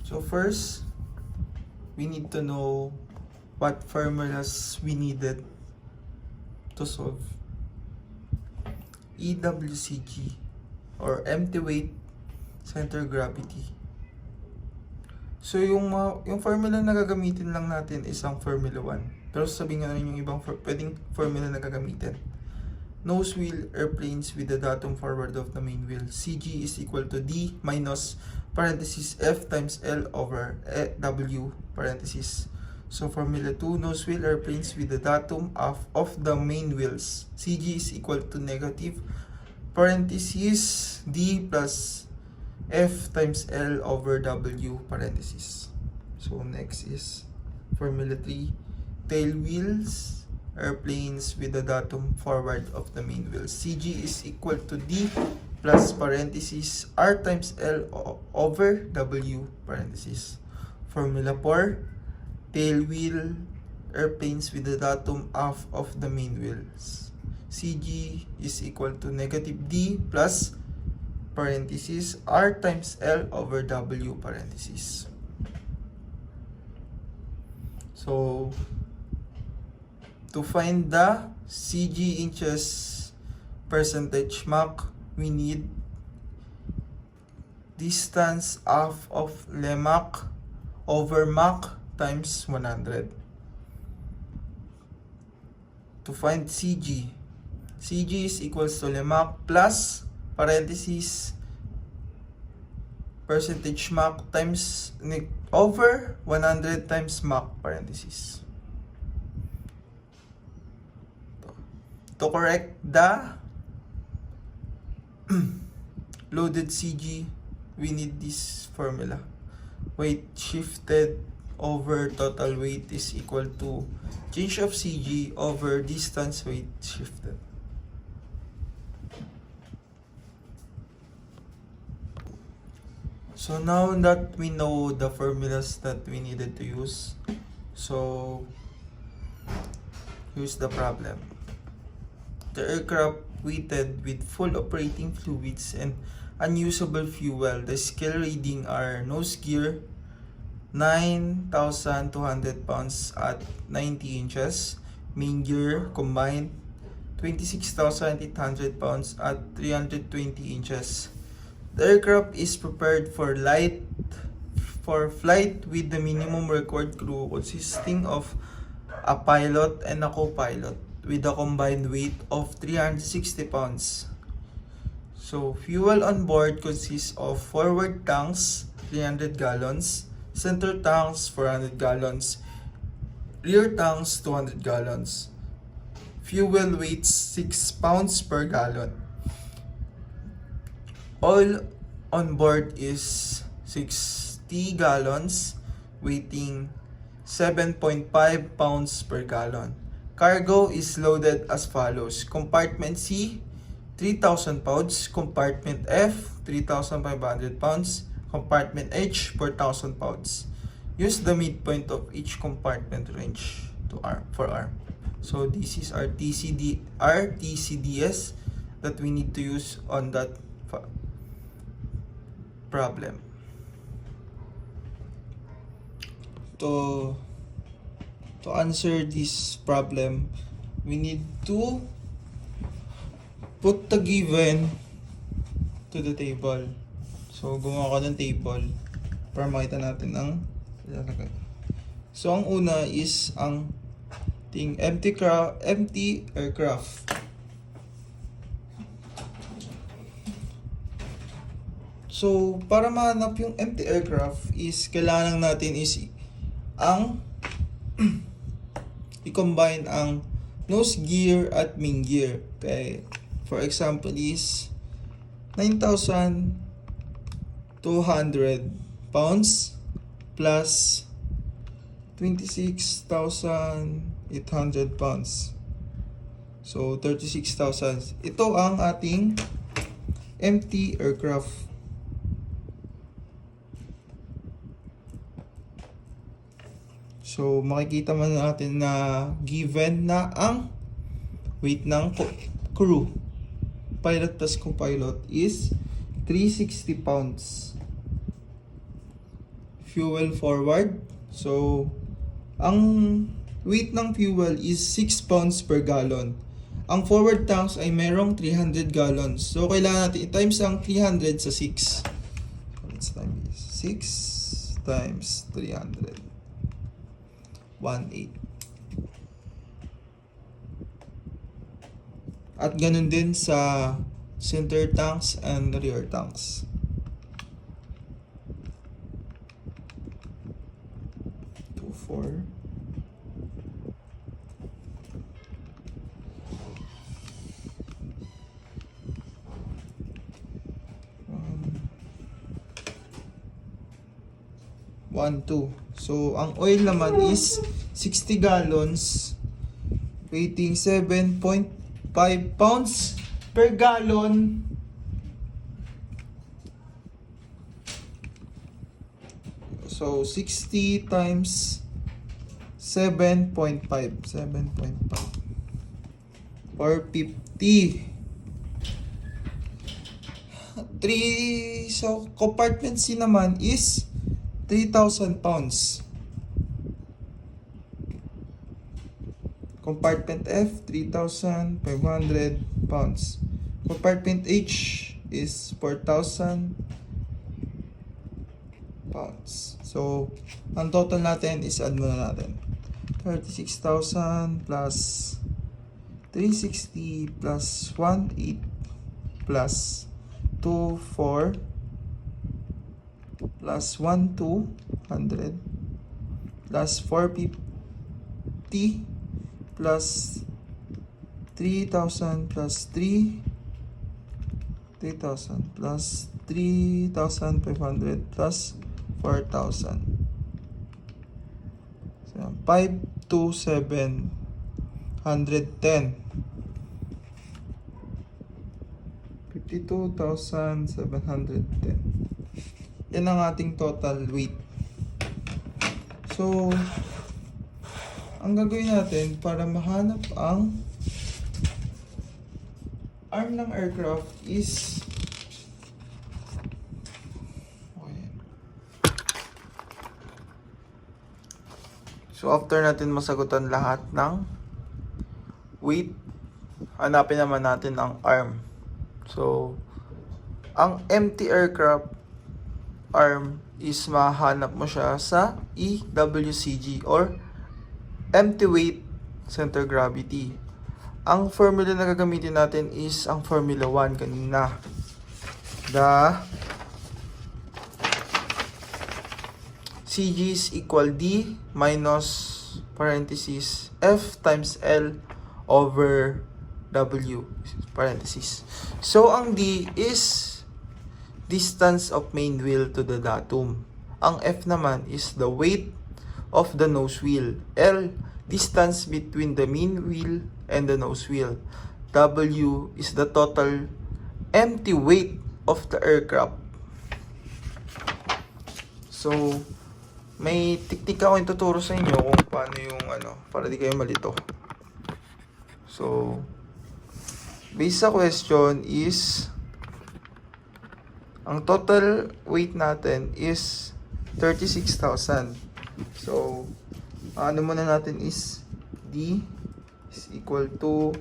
So first, we need to know what formulas we needed to solve EWCG or empty weight center gravity. So yung formula na gagamitin lang natin is ang Formula 1. Pero sabihin nga rin yung ibang pwedeng formula na gagamitin. Nose wheel airplanes with the datum forward of the main wheel. CG is equal to D minus parenthesis F times L over W parenthesis. So formula 2, nose wheel airplanes with the datum of the main wheels. CG is equal to negative parenthesis D plus F times L over W parenthesis. So next is formula 3, tail wheels airplanes with the datum forward of the main wheel. CG is equal to D plus parenthesis R times L over W parenthesis. Formula 4, tail wheel airplanes with the datum of the main wheels. CG is equal to negative D plus parenthesis R times L over W parenthesis. So to find the CG inches percentage Mach, we need distance of Le Mach over Mach times 100. To find CG, CG is equals to Le Mach plus parenthesis percentage Mach times over 100 times Mach parenthesis. To correct the loaded CG, we need this formula. Weight shifted over total weight is equal to change of CG over distance weight shifted. So now that we know the formulas that we needed to use, so here's the problem. The aircraft weighted with full operating fluids and unusable fuel. The scale reading are nose gear 9,200 pounds at 90 inches, main gear combined 26,800 pounds at 320 inches. The aircraft is prepared for flight with the minimum required crew consisting of a pilot and a co-pilot with a combined weight of 360 pounds. So fuel on board consists of forward tanks 300 gallons, center tanks 400 gallons, rear tanks 200 gallons. Fuel weighs 6 pounds per gallon. Oil on board is 60 gallons, weighing 7.5 pounds per gallon. Cargo is loaded as follows. Compartment C, 3,000 pounds. Compartment F, 3,500 pounds. Compartment H, 4,000 pounds. Use the midpoint of each compartment range for arm. So this is our TCDS that we need to use on that problem. To answer this problem, we need to put the given to the table. So gumawa ko ng table para makita natin ang ilalagay. So ang una is ang empty aircraft. So para mahanap yung empty aircraft is kailangan natin is ang i-combine ang nose gear at main gear. Okay. For example is 9,200 pounds plus 26,800 pounds. So 36,000. Ito ang ating empty aircraft. So makikita man natin na given na ang weight ng crew, pilot plus co-pilot is 360 pounds. fuel forward. So, ang weight ng fuel is 6 pounds per gallon. Ang forward tanks ay merong 300 gallons. So, kailangan natin i-times ang 300 sa 6. Let's time this. 6 times 300. 1.8. At ganun din sa center tanks and rear tanks. Four. One, two. So, ang oil naman is 60 gallons, weighing 7.5 pounds per gallon. So, 60 times 7.5. 450. 3. So, compartment C naman is 3,000 pounds. Compartment F, 3,500 pounds. Compartment H is 4,000 pounds. So, ang total natin is add muna natin. 36,000 plus 360 plus 18 plus 24 plus 1,200 plus 450 plus 3,000 plus 3,000 plus 3,500 plus 4,000. So, 5,710. 52,710. Yan ang ating total weight. So, ang gagawin natin para mahanap ang arm ng aircraft is so after natin masagutan lahat ng weight, hanapin naman natin ang arm. So, ang empty aircraft arm is mahanap mo siya sa EWCG or empty weight center gravity. Ang formula na gagamitin natin is ang Formula 1 kanina. The CG is equal D minus parenthesis F times L over W parenthesis. So, ang D is distance of main wheel to the datum. Ang F naman is the weight of the nose wheel. L, distance between the main wheel and the nose wheel. W is the total empty weight of the aircraft. So, may teknik ako yung tuturo sa inyo kung paano yung para di kayo malito. So, based sa question is ang total weight natin is 36,000. So, ano muna natin is D is equal to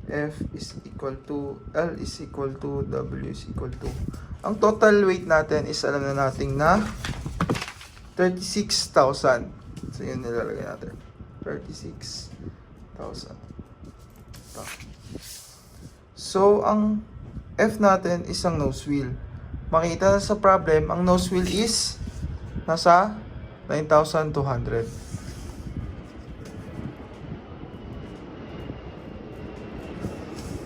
F is equal to L is equal to W is equal to. Ang total weight natin is alam na natin na 36,000. So, yun nilalagay natin. 36,000. So, ang F natin is ang nose wheel. Makita na sa problem, ang nose wheel is nasa 9,200.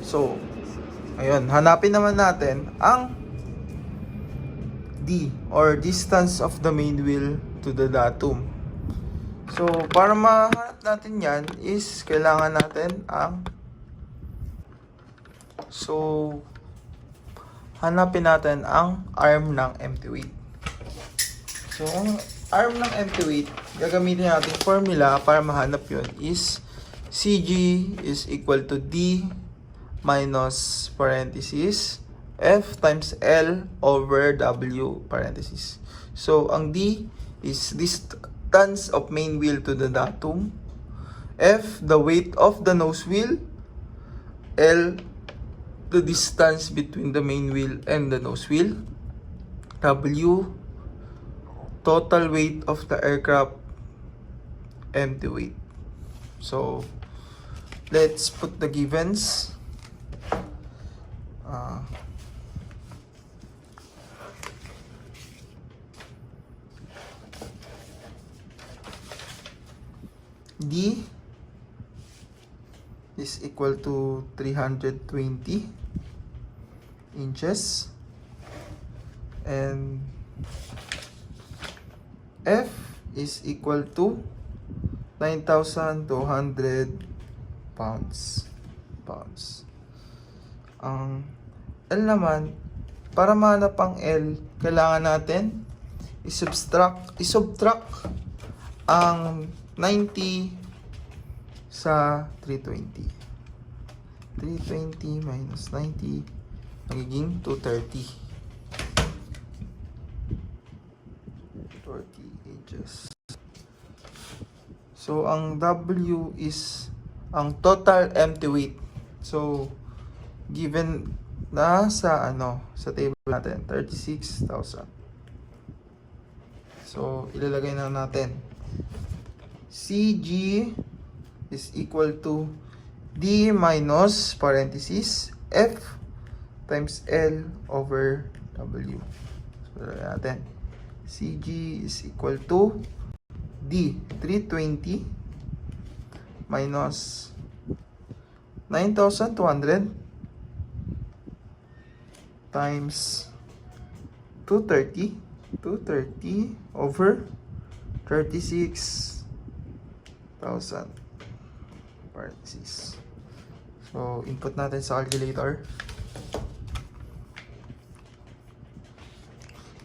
So, ayun, hanapin naman natin ang D or distance of the main wheel to the datum. So, para mahanap natin yan is kailangan natin ang hanapin natin ang arm ng empty weight. So, ang arm ng empty weight, gagamitin natin formula para mahanap yun is CG is equal to D minus parenthesis F times L over W parenthesis. So, ang D is distance of main wheel to the datum. F, the weight of the nose wheel. L, the distance between the main wheel and the nose wheel. W, total weight of the aircraft. Empty weight. So, let's put the givens. D is equal to 320 inches, and F is equal to 9,200 pounds. Ang L naman, para mahanap ang L, kailangan natin isubtract ang 90 sa 320. 320 minus 90 magiging 230. 40 inches. So, ang W is ang total empty weight. So, given na sa table natin, 36,000. So, ilalagay na natin. CG is equal to D minus parenthesis F times L over W. So, ilalagay natin. CG is equal to D, 320 minus 9,200 times 230 over 36,000 parentheses. So, input natin sa calculator.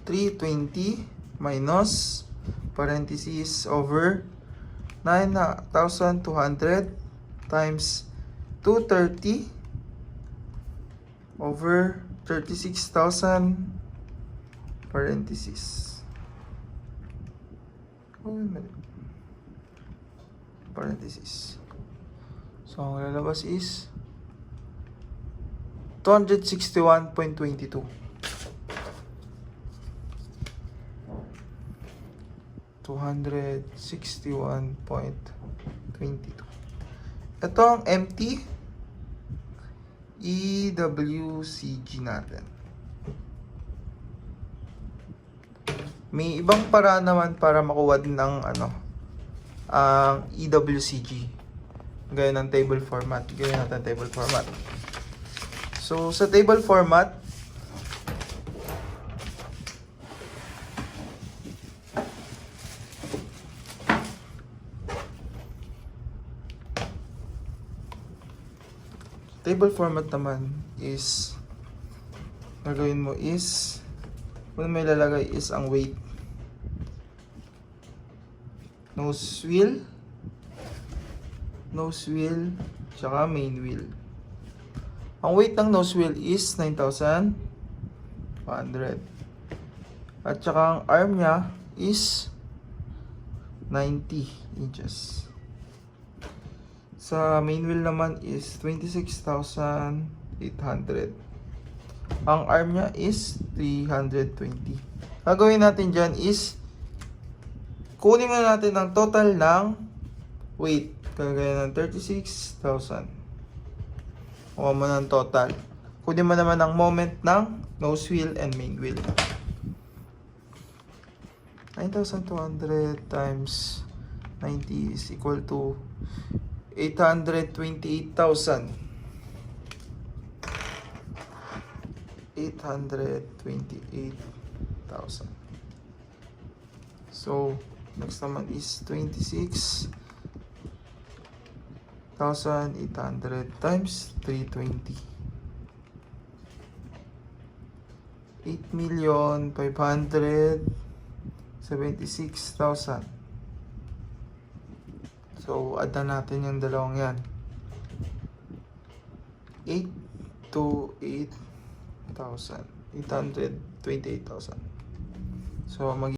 320 minus parentheses over 9,200 times 230 over 36,000 parentheses. Parentheses. So, ang lalabas is 261.22. 261.22. Ito ang empty EWCG natin. May ibang paraan naman para makuha din ng ang EWCG. Gaya ng table format. Gaya natin table format. So, sa table format, naman is gagawin mo is una may lalagay is ang weight, nose wheel, tsaka main wheel. Ang weight ng nose wheel is 9,100 at tsaka ang arm niya is 90 inches. Sa main wheel naman is 26,800. Ang arm niya is 320. Gagawin natin dyan is kunin na natin ang total ng weight. Kagaya ng 36,000. Kuha mo ng total. Kunin mo naman ang moment ng nose wheel and main wheel. 9,200 times 90 is equal to 828,000. 828,000. So, next naman is 26,800 times 320. 8,576,000. So, add na natin yung dalawang yan. 828,000. So,